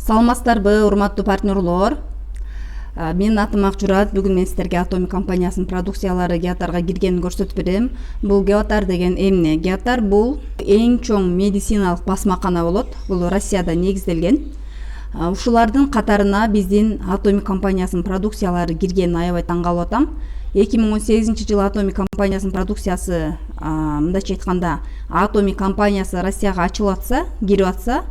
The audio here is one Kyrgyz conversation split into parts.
Саламатсыздарбы, урматтуу партнерлор. Менин атым Акжурат. Бүгүн мен сиздерге Atomy компаниясынын продукциялары Geotarга киргенин көрсөтүп берем. Бул Geotar деген эмне? Geotar бул эң чоң медициналык басмакана болот. Бул Россияда негизделген. Ушулардын катарына биздин Atomy компаниясынын продукциялары киргенин аябай таң калып атам. 2018-жылы Atomy компаниясынын продукциясы, мындайча айтканда, Atomy компаниясы Россияга ачылып атса, кирип атса,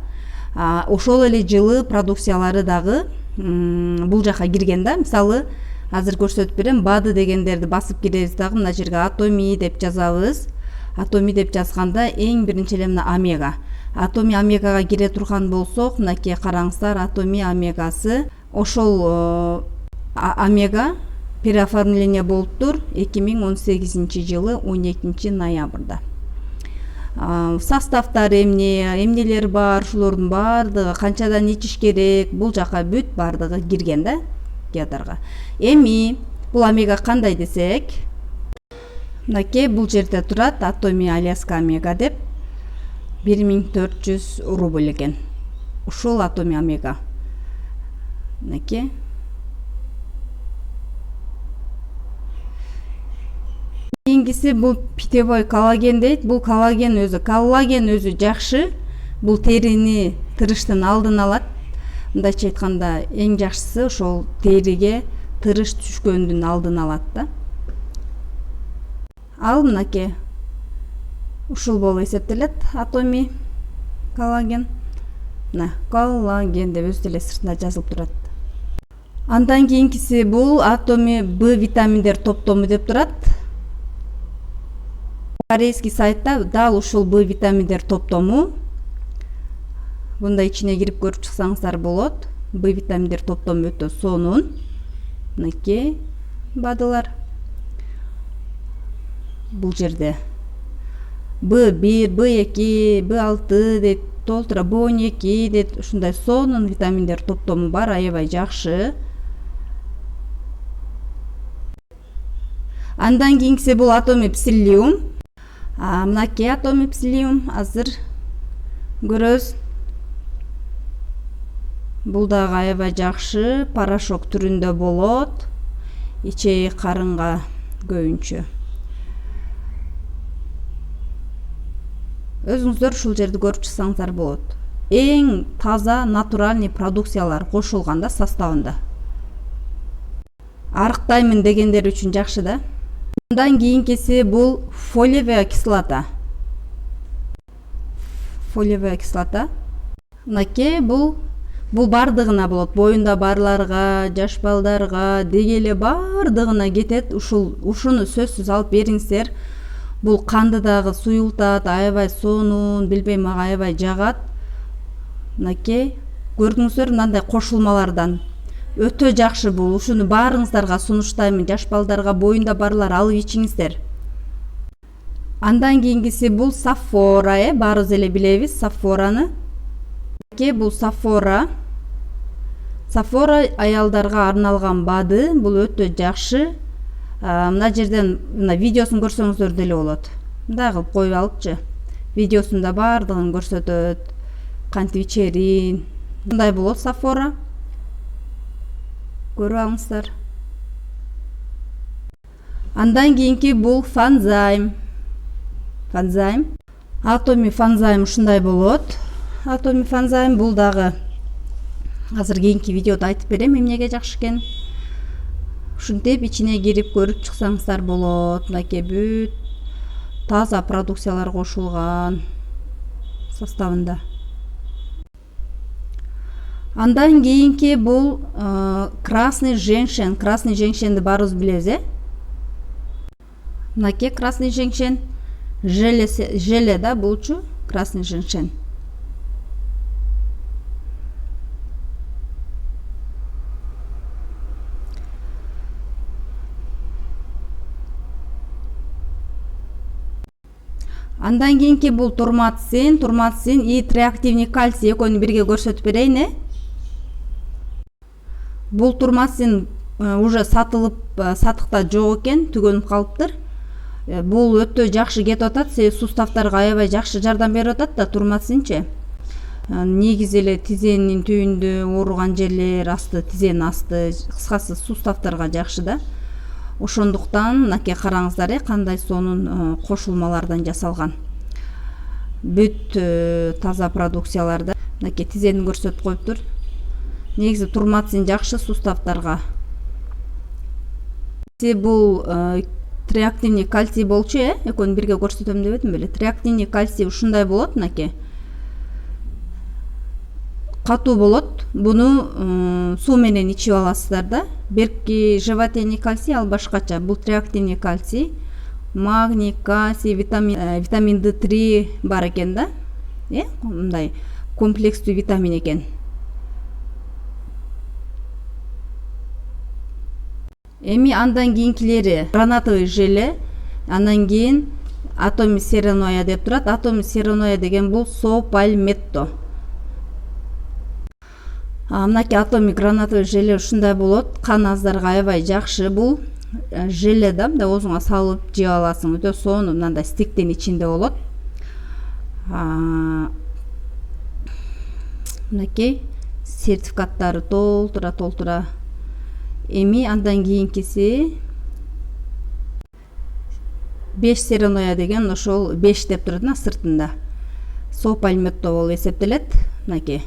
ошол эле жылы продукциялары дагы бул жака кирген да. Мисалы, азыр көрсөтүп берем. БАДы дегендерди басып киребиз дагы мына жерге Atomy деп жазабыз. Atomy деп жазганда эң биринчи эле мына омега. Atomy омегага кире турган болсок, мынакей караңыздар, Atomy омегасы. Ошол омега переоформление болуптур 2018-жылы 12 ноябрда. Составтары эмнелер бар, ушулордун бардыгы, канчадан ичиш керек, бул жака бүт бардыгы кирген да Geotarга. Эми бул омега кандай десек, мынакей бул жерде турат Atomy Аляска омега деп 1400 рубль экен. Ушул Atomy омега. Мынакей. Кийинкиси бул питьевой коллаген дейт. Бул коллаген өзү жакшы. Бул терини тырыштын алдын алат. Мындайча айтканда эң жакшысы ошол териге тырыш түшкөндүн алдын алат да. Ал мынакей ушул болуп эсептелет Atomy коллаген. Мына коллаген деп өзү деле сыртында жазылып турат. Андан кийинкиси бул Atomy B витаминдер топтому деп турат. Корейский сайтта дал ушул B витаминдер топтому. Бунда ичине кирип көрүп чыксаңыздар болот. B витаминдер топтому өтө сонун. Мынакей бадылар. Бул жерде B1, B2, B6 дейт, толтура B12 дейт, ушундай сонун витаминдер топтому бар, аябай жакшы. Андан кийинкиси бул Atomy Psyllium. Мынакей Atomy Psyllium азыр көрөбүз. Бул дагы аябай жакшы, порошок түрүндө болот. Ичеги карынга көбүнчө. Өзүңүздөр ушул жерди көрүп чыксаңыздар болот. Эң таза, натуральный продукциялар кошулган да составында. Арыктаймын дегендер үчүн жакшы да. Андан кийинкиси бул фолиевая кислота. Фолиевая кислота. Мынакей бул бардыгына болот. Боюнда барларга, жаш балдарга, деги эле бардыгына кетет. Ушуну сөзсүз алып бериңиздер. Бул канды дагы суюлтат, аябай сонун, билбейм, мага аябай жагат. Мынакей көрдүңүздөр мындай кошулмалардан. Өтө жакшы бул. Ушуну баарыңыздарга сунуштайм. Жаш балдарга, боюнда барлар алып ичиңиздер. Андан кийинкиси бул Сафора, баарыбыз эле билебиз Сафораны. Бул Сафора. Сафора аялдарга арналган бады. Бул өтө жакшы. Мына жерден видеосун көрсөңүздөр деле болот. Мындай кылып коюп алыпчы. Видеосунда бардыгын көрсөтөт. Кантип ичерин. Мындай болот Сафора. Көрүп алыңыздар. Андан кийинки бул Фанзайм. Atomy Фанзайм ушундай болот. Atomy Фанзайм бул дагы азыр кийинки видеодо айтып берем эмнеге жакшы экенин. Ушинтип ичине кирип көрүп чыксаңыздар болот. Мынакей бүт таза продукциялар кошулган составында. Андан кийинки бул красный женьшен. Красный женьшенди баарыбыз билебиз, Мынакей красный женьшен. Желе да булчу красный женьшен. Андан кийинки бул турмацин и триактивный кальций экөөнү бирге көрсөтүп берейин. Бул турмацин уже сатыкта жок экен, түгөнүп калыптыр. Бул өтө жакшы кетип атат, суставтарга аябай жакшы жардам берип атат да турмацинчи. негизи эле тизенин түбүндө ооруган жерлер, тизенин асты, кыскасы суставтарга жакшы да. Ошондуктан мынакей караңыздар, кандай сонун кошулмалардан жасалган. Бүт таза продукцияларда мынакей тизенин көрсөтүп коюптур. Негизи турмацин жакшы суставтарга. Бул триактивный кальций болчу, экөөнү бирге көрсөтөм деп эдим беле. Триактивный кальций ушундай болот, мынакей. Катуу болот. Буну суу менен ичип аласыздар да. Берки животный кальций ал башкача. Бул триактивный кальций. Магний, кальций, витамин D3 бар экен да. Мындай комплекстүү витамин экен. Эми андан кийинкилери гранатовый желе, андан кийин атоми сероноя деп турат. Атоми сероноя деген бул сопальметто. Мынакей атоми гранатовый желе ушундай болот. Кан аздарга аябай жакшы. Бул желе да, мындай оозуңа салып жеп аласың. Өтө сонун, мындай стектин ичинде болот. Мынакей сертификаттары толтура. Эми андан кийинкиси 5 сероноя деген, ошол 5 деп турат сыртында. Сопальметто болуп эсептелет. Мынакей.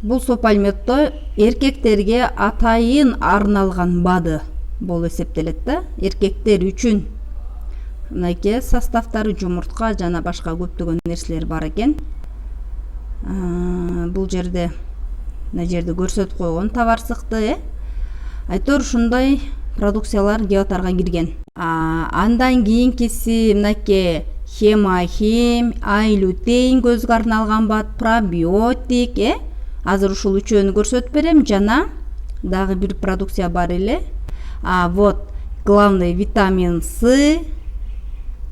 Бул сопальметто эркектерге атайын арналган БАДы болуп эсептелет да. Эркектер үчүн. Мынакей составтары жумуртка жана башка көптөгөн нерселер бар экен. Бул жерде көрсөтүп койгон товарсыкты. Айтор ушундай продукциялар геотарга кирген. Андан кийинкиси мынакей хемахим, айлютейн көзгө арналган бат, пробиотик, Азыр ушул үчөөнү көрсөтүп берем. Жана дагы бир продукция бар эле. Вот главный витамин С.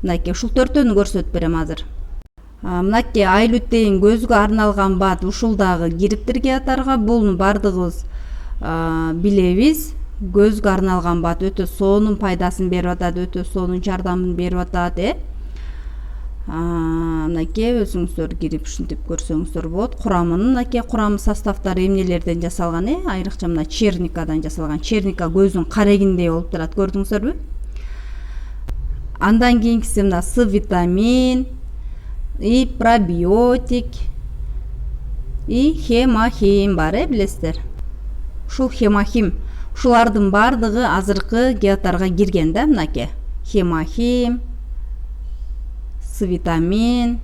Мынакей ушул төртөөнү көрсөтүп берем азыр. Мынакей айлютейн көзгө арналган бат ушул дагы кириптир геотарга. Бул бардыгыбыз билебиз. Көзгө арналган бат өтө сонун пайдасын берип атат, өтө сонун жардамын берип атат. Мынакей өзүңүздөр кирип ушинтип көрсөңүздөр болот. Мынакей курамы составтары эмнелерден жасалган, айрыкча мына черникадан жасалган. Черника көздүн карегиндей болуп турат, көрдүңүздөрбү? Андан кийинкиси мына С витамин, пробиотик, хемахим бар, билесиздер. Ушул хемахим, ушулардын бардыгы азыркы геотарга кирген да, мынакей. Хемахим, С витамин.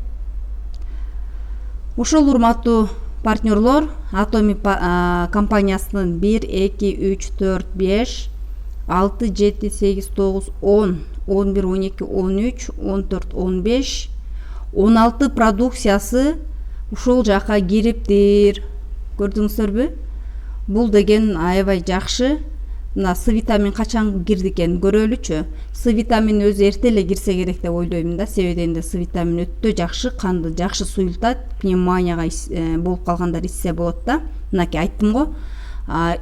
Ушул урматтуу партнерлор, Атоми компаниясынын 1, 2, 3, 4, 5, 6, 7, 8, 9, 10, 11, 12, 13, 14, 15, 16 продукциясы ушул жака кириптир. Көрдүңүздөрбү? Бул деген аябай жакшы. Мына С витамин качан кирди экен көрөлүчү. С витамин өзү эрте эле кирсе керек деп ойлойм да. Себеби дегенде С витамин өтө жакшы, канды жакшы суюлтат. Пневмонияга болуп калгандар ичсе болот да. Мынакей айттым го.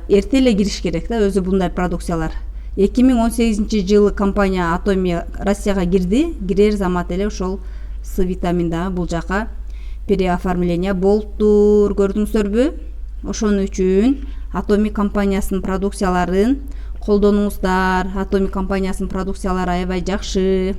Эрте эле кириш керек да өзү мындай продукциялар. 2018-жылы компания Атоми Россияга кирди. Кирер замат эле ошол С витамин дагы бул жака переоформление болуптур. Көрдүңүздөрбү? Ошон үчүн Атоми компаниясынын продукцияларын колдонуңуздар. Атоми компаниясынын продукциялары аябай жакшы.